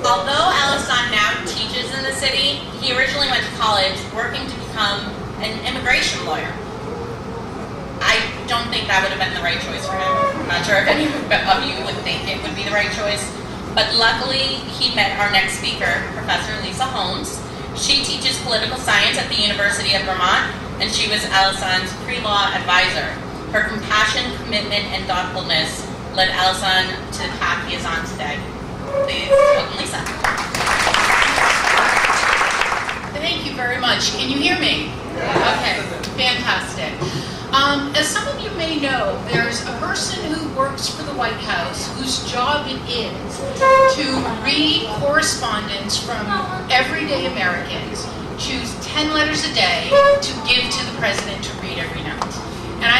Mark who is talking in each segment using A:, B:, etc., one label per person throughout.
A: Although Alhassan now teaches in the city, he originally went to college working to become an immigration lawyer. I don't think that would have been the right choice for him. I'm not sure if any of you would think it would be the right choice. But luckily, he met our next speaker, Professor Lisa Holmes. She teaches political science at the University of Vermont, and she was Alhassan's pre-law advisor. Her compassion, commitment, and thoughtfulness led Alhassan to the path he is on today. Please welcome Lisa.
B: Thank you very much. Can you hear me? Okay, fantastic. As some of you may know, there's a person who works for the White House whose job it is to read correspondence from everyday Americans, choose 10 letters a day to give to the president to read every night. And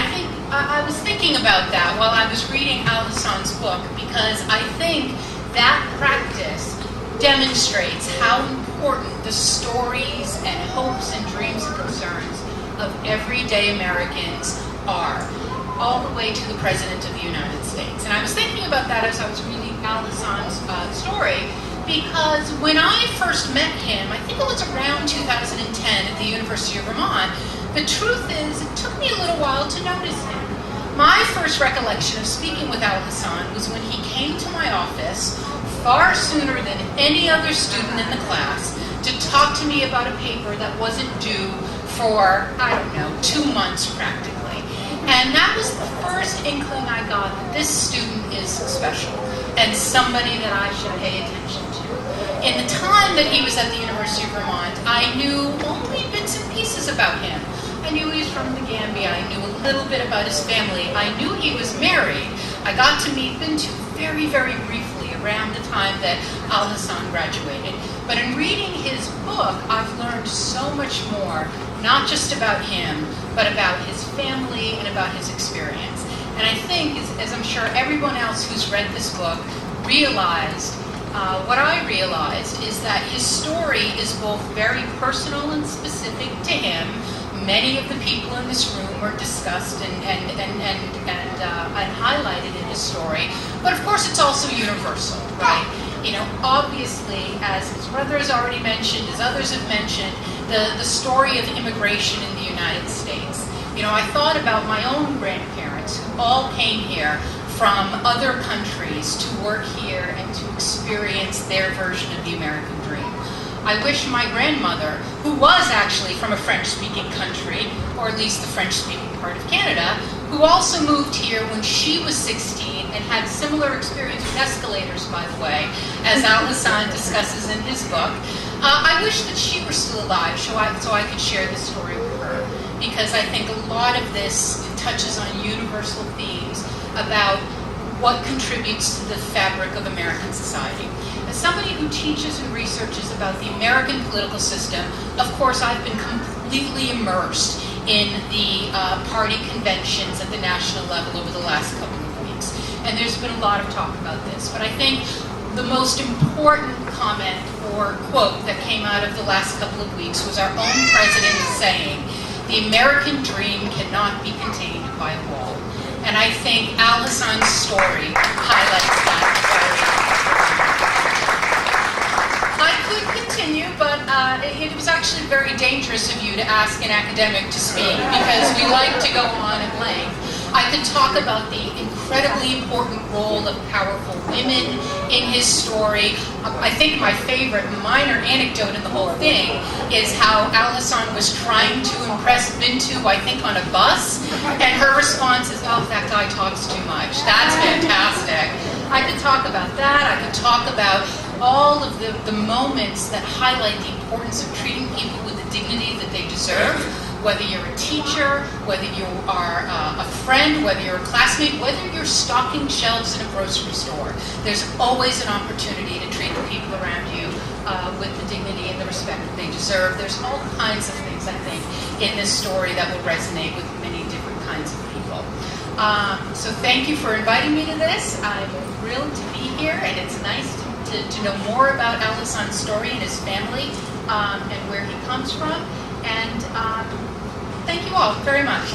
B: I was thinking about that while I was reading Alhassan's book, because I think that practice demonstrates how important the stories and hopes and dreams and concerns of everyday Americans are, all the way to the President of the United States. And I was thinking about that as I was reading Alhassan's story, because when I first met him, I think it was around 2010 at the University of Vermont, the truth is, it took me a little while to notice him. My first recollection of speaking with Alhassan was when he came to my office far sooner than any other student in the class to talk to me about a paper that wasn't due for, 2 months practically. And that was the first inkling I got that this student is special and somebody that I should pay attention to. In the time that he was at the University of Vermont, I knew only bits and pieces about him. I knew he was from the Gambia. I knew a little bit about his family. I knew he was married. I got to meet Bintu very, very briefly around the time that Alhassan graduated. But in reading his book, I've learned so much more, not just about him, but about his family and about his experience. And I think, as I'm sure everyone else who's read this book realized, what I realized is that his story is both very personal and specific to him. Many of the people in this room were discussed and highlighted in his story. But of course, it's also universal, right? Obviously, as his brother has already mentioned, as others have mentioned, the story of immigration in the United States. I thought about my own grandparents who all came here from other countries to work here and to experience their version of the American dream. I wish my grandmother, who was actually from a French-speaking country, or at least the French-speaking part of Canada, who also moved here when she was 16 and had similar experience with escalators, by the way, as Alhassan discusses in his book. I wish that she were still alive so I could share this story with her, because I think a lot of this touches on universal themes about what contributes to the fabric of American society. As somebody who teaches and researches about the American political system, of course, I've been completely immersed in the party conventions at the national level over the last couple of weeks. And there's been a lot of talk about this. But I think the most important comment or quote that came out of the last couple of weeks was our own president saying, "The American dream cannot be contained by a wall." And I think Alhassan's story highlights that very well. I could continue, but it was actually very dangerous of you to ask an academic to speak, because we like to go on at length. I could talk about the incredibly important role of powerful women in his story. I think my favorite minor anecdote in the whole thing is how Alhassan was trying to impress Bintu, I think, on a bus, and her response is, "Oh, that guy talks too much." That's fantastic. I could talk about that. I could talk about all of the moments that highlight the importance of treating people with the dignity that they deserve. Whether you're a teacher, whether you are a friend, whether you're a classmate, whether you're stocking shelves in a grocery store, there's always an opportunity to treat the people around you with the dignity and the respect that they deserve. There's all kinds of things, I think, in this story that will resonate with many different kinds of people. So thank you for inviting me to this. I'm thrilled to be here, and it's nice to know more about Alhassan's story and his family and where he comes from. And thank you all very much.